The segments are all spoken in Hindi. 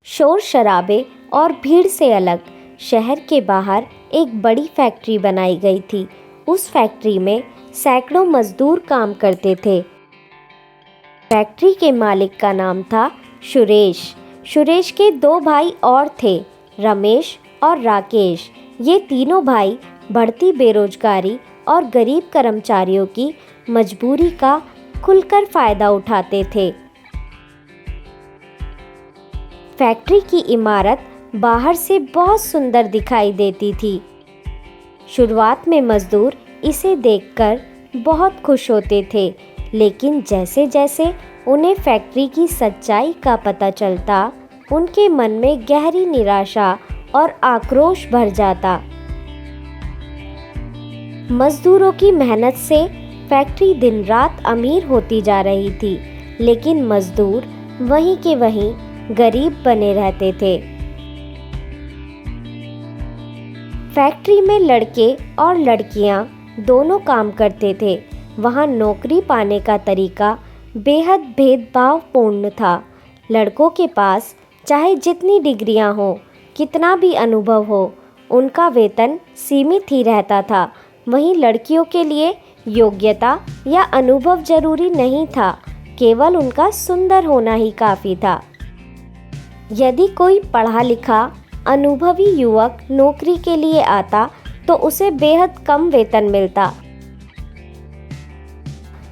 शोर शराबे और भीड़ से अलग शहर के बाहर एक बड़ी फैक्ट्री बनाई गई थी। उस फैक्ट्री में सैकड़ों मजदूर काम करते थे। फैक्ट्री के मालिक का नाम था सुरेश। सुरेश के दो भाई और थे, रमेश और राकेश। ये तीनों भाई बढ़ती बेरोजगारी और गरीब कर्मचारियों की मजबूरी का खुलकर फायदा उठाते थे। फैक्ट्री की इमारत बाहर से बहुत सुंदर दिखाई देती थी। शुरुआत में मजदूर इसे देखकर बहुत खुश होते थे, लेकिन जैसे जैसे उन्हें फैक्ट्री की सच्चाई का पता चलता, उनके मन में गहरी निराशा और आक्रोश भर जाता। मजदूरों की मेहनत से फैक्ट्री दिन रात अमीर होती जा रही थी, लेकिन मजदूर वहीं के वहीं गरीब बने रहते थे। फैक्ट्री में लड़के और लड़कियां दोनों काम करते थे। वहां नौकरी पाने का तरीका बेहद भेदभावपूर्ण था। लड़कों के पास चाहे जितनी डिग्रियां हो, कितना भी अनुभव हो, उनका वेतन सीमित ही रहता था। वहीं लड़कियों के लिए योग्यता या अनुभव जरूरी नहीं था, केवल उनका सुंदर होना ही काफ़ी था। यदि कोई पढ़ा लिखा अनुभवी युवक नौकरी के लिए आता तो उसे बेहद कम वेतन मिलता।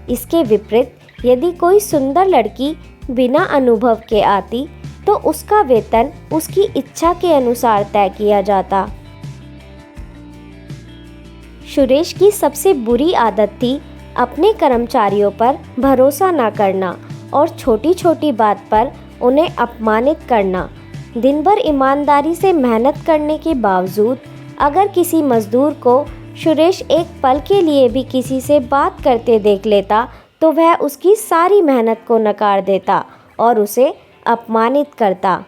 इसके विपरीत यदि कोई सुंदर लड़की बिना अनुभव के आती तो उसका वेतन उसकी इच्छा के अनुसार तय किया जाता। सुरेश की सबसे बुरी आदत थी अपने कर्मचारियों पर भरोसा न करना और छोटी छोटी बात पर उन्हें अपमानित करना। दिन भर ईमानदारी से मेहनत करने के बावजूद अगर किसी मजदूर को सुरेश एक पल के लिए भी किसी से बात करते देख लेता तो वह उसकी सारी मेहनत को नकार देता और उसे अपमानित करता।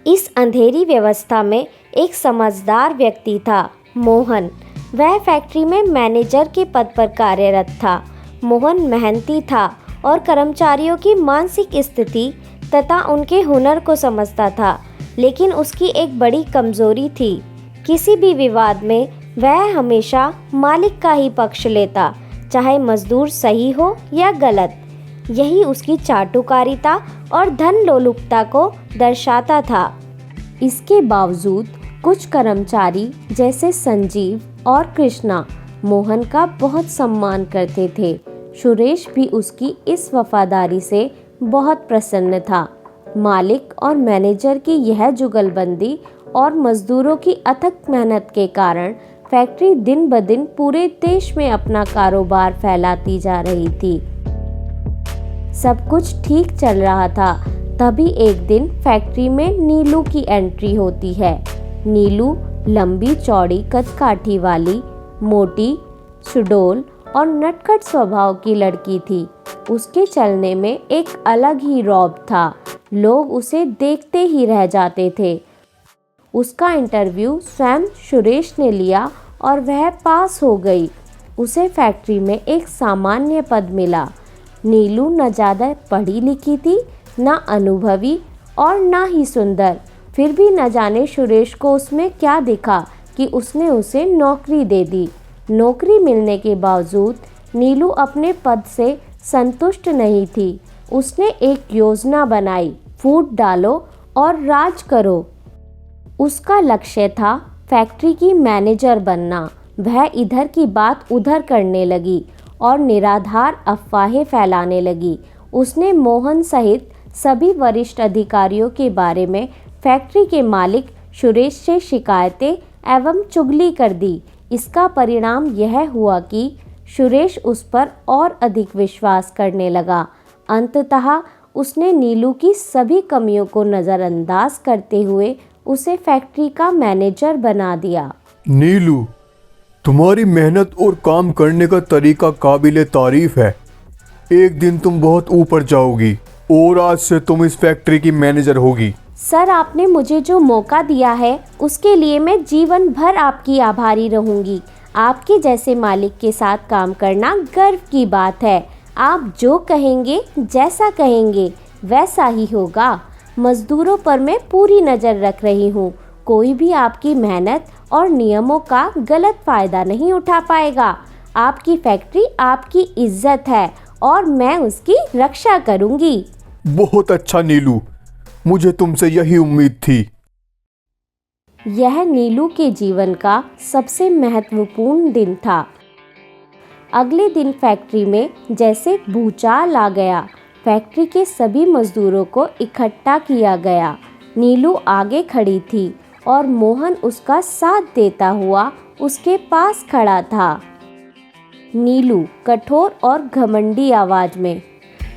इस अंधेरी व्यवस्था में एक समझदार व्यक्ति था, मोहन। वह फैक्ट्री में मैनेजर के पद पर कार्यरत था। मोहन मेहनती था और कर्मचारियों की मानसिक स्थिति तथा उनके हुनर को समझता था, लेकिन उसकी एक बड़ी कमजोरी थी। किसी भी विवाद में वह हमेशा मालिक का ही पक्ष लेता, चाहे मजदूर सही हो या गलत। यही उसकी चाटुकारिता और धन लोलुपता को दर्शाता था। इसके बावजूद कुछ कर्मचारी जैसे संजीव और कृष्णा मोहन का बहुत सम्मान करते थे। सुरेश भी उसकी इस वफादारी से बहुत प्रसन्न था। मालिक और मैनेजर की यह जुगलबंदी और मजदूरों की अथक मेहनत के कारण फैक्ट्री दिन ब दिन पूरे देश में अपना कारोबार फैलाती जा रही थी। सब कुछ ठीक चल रहा था, तभी एक दिन फैक्ट्री में नीलू की एंट्री होती है। नीलू लंबी चौड़ी कदकाठी वाली, मोटी, सुडौल और नटखट स्वभाव की लड़की थी। उसके चलने में एक अलग ही रौब था। लोग उसे देखते ही रह जाते थे। उसका इंटरव्यू स्वयं सुरेश ने लिया और वह पास हो गई। उसे फैक्ट्री में एक सामान्य पद मिला। नीलू न ज़्यादा पढ़ी लिखी थी, न अनुभवी और न ही सुंदर। फिर भी न जाने सुरेश को उसमें क्या दिखा कि उसने उसे नौकरी दे दी। नौकरी मिलने के बावजूद नीलू अपने पद से संतुष्ट नहीं थी। उसने एक योजना बनाई, फूट डालो और राज करो। उसका लक्ष्य था फैक्ट्री की मैनेजर बनना। वह इधर की बात उधर करने लगी और निराधार अफवाहें फैलाने लगी। उसने मोहन सहित सभी वरिष्ठ अधिकारियों के बारे में फैक्ट्री के मालिक सुरेश से शिकायतें एवं चुगली कर दी। इसका परिणाम यह हुआ कि सुरेश उस पर और अधिक विश्वास करने लगा। अंततः उसने नीलू की सभी कमियों को नज़रअंदाज करते हुए उसे फैक्ट्री का मैनेजर बना दिया। नीलू, तुम्हारी मेहनत और काम करने का तरीका काबिले तारीफ है। एक दिन तुम बहुत ऊपर जाओगी और आज से तुम इस फैक्ट्री की मैनेजर होगी। सर, आपने मुझे जो मौका दिया है उसके लिए मैं जीवन भर आपकी आभारी रहूंगी। आपके जैसे मालिक के साथ काम करना गर्व की बात है। आप जो कहेंगे, जैसा कहेंगे वैसा ही होगा। मज़दूरों पर मैं पूरी नज़र रख रही हूँ। कोई भी आपकी मेहनत और नियमों का गलत फ़ायदा नहीं उठा पाएगा। आपकी फैक्ट्री आपकी इज्जत है और मैं उसकी रक्षा करूँगी। बहुत अच्छा नीलू, मुझे तुमसे यही उम्मीद थी। यह नीलू के जीवन का सबसे महत्वपूर्ण दिन था। अगले दिन फैक्ट्री में जैसे भूचाल आ गया। फैक्ट्री के सभी मजदूरों को इकट्ठा किया गया। नीलू आगे खड़ी थी और मोहन उसका साथ देता हुआ उसके पास खड़ा था। नीलू कठोर और घमंडी आवाज में,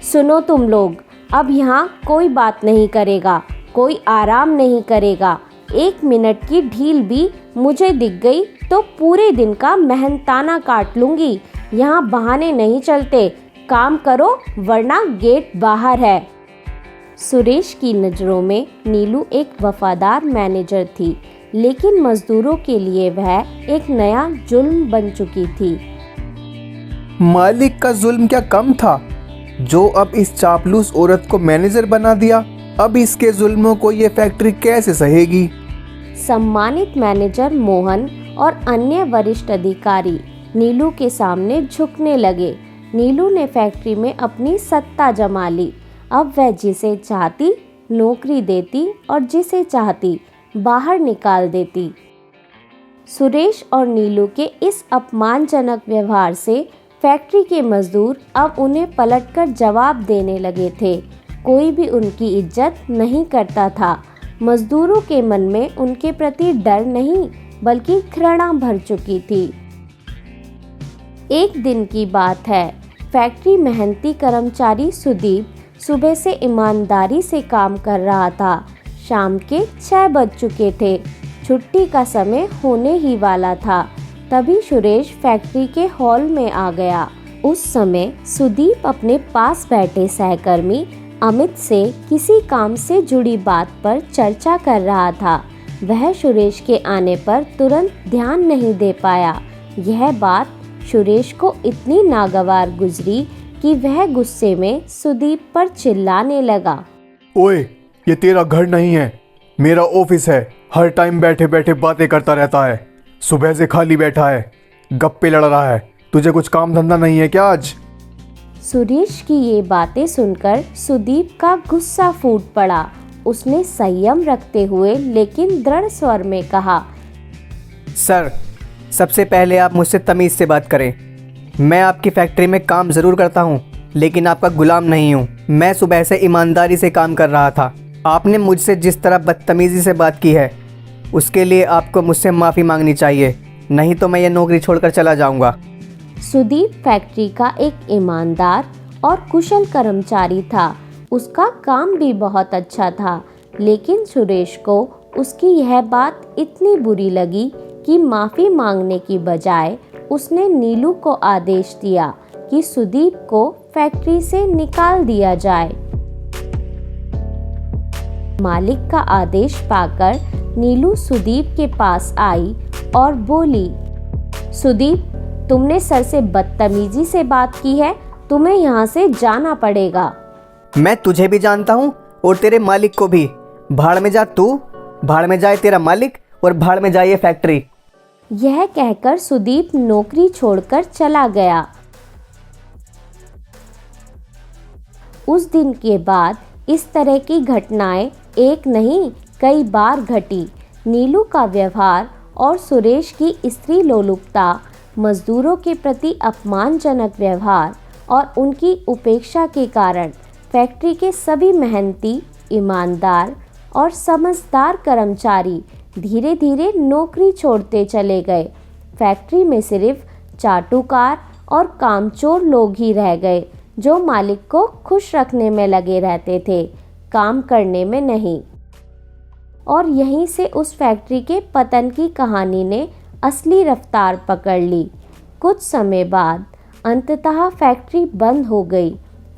सुनो तुम लोग, अब यहाँ कोई बात नहीं करेगा, कोई आराम नहीं करेगा। 1 मिनट की ढील भी मुझे दिख गई तो पूरे दिन का मेहनताना काट लूँगी। यहाँ बहाने नहीं चलते, काम करो वरना गेट बाहर है। सुरेश की नज़रों में नीलू एक वफादार मैनेजर थी, लेकिन मजदूरों के लिए वह एक नया जुल्म बन चुकी थी। मालिक का जुल्म क्या कम था, जो अब इस चापलूस औरत को मैनेजर बना दिया। अब इसके जुल्मों को ये फैक्ट्री कैसे सहेगी। सम्मानित मैनेजर मोहन और अन्य वरिष्ठ अधिकारी नीलू के सामने झुकने लगे। नीलू ने फैक्ट्री में अपनी सत्ता जमा ली। अब वह जिसे चाहती नौकरी देती और जिसे चाहती बाहर निकाल देती। सुरेश और नीलू के इस अपमानजनक व्यवहार से फैक्ट्री के मजदूर अब उन्हें पलटकर जवाब देने लगे थे। कोई भी उनकी इज्जत नहीं करता था। मजदूरों के मन में उनके प्रति डर नहीं बल्कि घृणा भर चुकी थी। एक दिन की बात है। फैक्ट्री मेहनती कर्मचारी सुदीप सुबह से ईमानदारी से काम कर रहा था। शाम के 6 बज चुके थे। छुट्टी का समय होने ही वाला था। तभी सुरेश फैक्ट्री के हॉल में आ गया। उस समय सुदीप अपने पास बैठे सहकर्मी अमित से किसी काम से जुड़ी बात पर चर्चा कर रहा था। वह सुरेश के आने पर तुरंत ध्यान नहीं दे पाया। यह बात सुरेश को इतनी नागवार गुजरी कि वह गुस्से में सुदीप पर चिल्लाने लगा। ओए, ये तेरा घर नहीं है, मेरा ऑफिस है। हर टाइम बैठे बैठे बातें करता रहता है। सुबह से खाली बैठा है, गप्पे लड़ रहा है। तुझे कुछ काम धंधा नहीं है क्या आज? सुरेश की ये बातें सुनकर सुदीप का गुस्सा फूट पड़ा। उसने संयम रखते हुए लेकिन दृढ़ स्वर में कहा, सर, सबसे पहले आप मुझसे तमीज़ से बात करें। मैं आपकी फैक्ट्री में काम ज़रूर करता हूँ, लेकिन आपका गुलाम नहीं हूँ। मैं सुबह से ईमानदारी से काम कर रहा था। आपने मुझसे जिस तरह बदतमीज़ी से बात की है, उसके लिए आपको मुझसे माफ़ी मांगनी चाहिए, नहीं तो मैं ये नौकरी छोड़कर चला जाऊँगा। सुदीप फैक्ट्री का एक ईमानदार और कुशल कर्मचारी था। उसका काम भी बहुत अच्छा था, लेकिन सुरेश को उसकी यह बात इतनी बुरी लगी कि माफ़ी मांगने की बजाय उसने नीलू को आदेश दिया कि सुदीप को फैक्ट्री से निकाल दिया जाए। मालिक का आदेश पाकर नीलू सुदीप के पास आई और बोली, सुदीप, तुमने सर से बदतमीजी से बात की है, तुम्हें यहाँ से जाना पड़ेगा। मैं तुझे भी जानता हूँ और तेरे मालिक को भी। भाड़ में जा तू, भाड़ में जाए तेरा मालिक और भाड़ में जाए ये फैक्ट्री। यह कहकर सुदीप नौकरी छोड़कर चला गया। उस दिन के बाद इस तरह की घटनाएं एक नहीं कई बार घटी। नीलू का व्यवहार और सुरेश की स्त्री लोलुपता, मजदूरों के प्रति अपमानजनक व्यवहार और उनकी उपेक्षा के कारण फैक्ट्री के सभी मेहनती, ईमानदार और समझदार कर्मचारी धीरे धीरे नौकरी छोड़ते चले गए। फैक्ट्री में सिर्फ चाटुकार और कामचोर लोग ही रह गए, जो मालिक को खुश रखने में लगे रहते थे, काम करने में नहीं। और यहीं से उस फैक्ट्री के पतन की कहानी ने असली रफ्तार पकड़ ली। कुछ समय बाद अंततः फैक्ट्री बंद हो गई।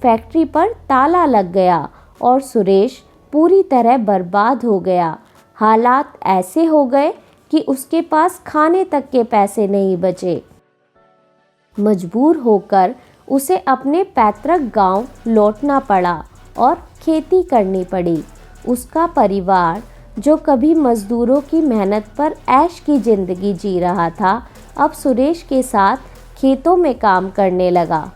फैक्ट्री पर ताला लग गया और सुरेश पूरी तरह बर्बाद हो गया। हालात ऐसे हो गए कि उसके पास खाने तक के पैसे नहीं बचे। मजबूर होकर उसे अपने पैतृक गांव लौटना पड़ा और खेती करनी पड़ी। उसका परिवार जो कभी मजदूरों की मेहनत पर ऐश की ज़िंदगी जी रहा था, अब सुरेश के साथ खेतों में काम करने लगा।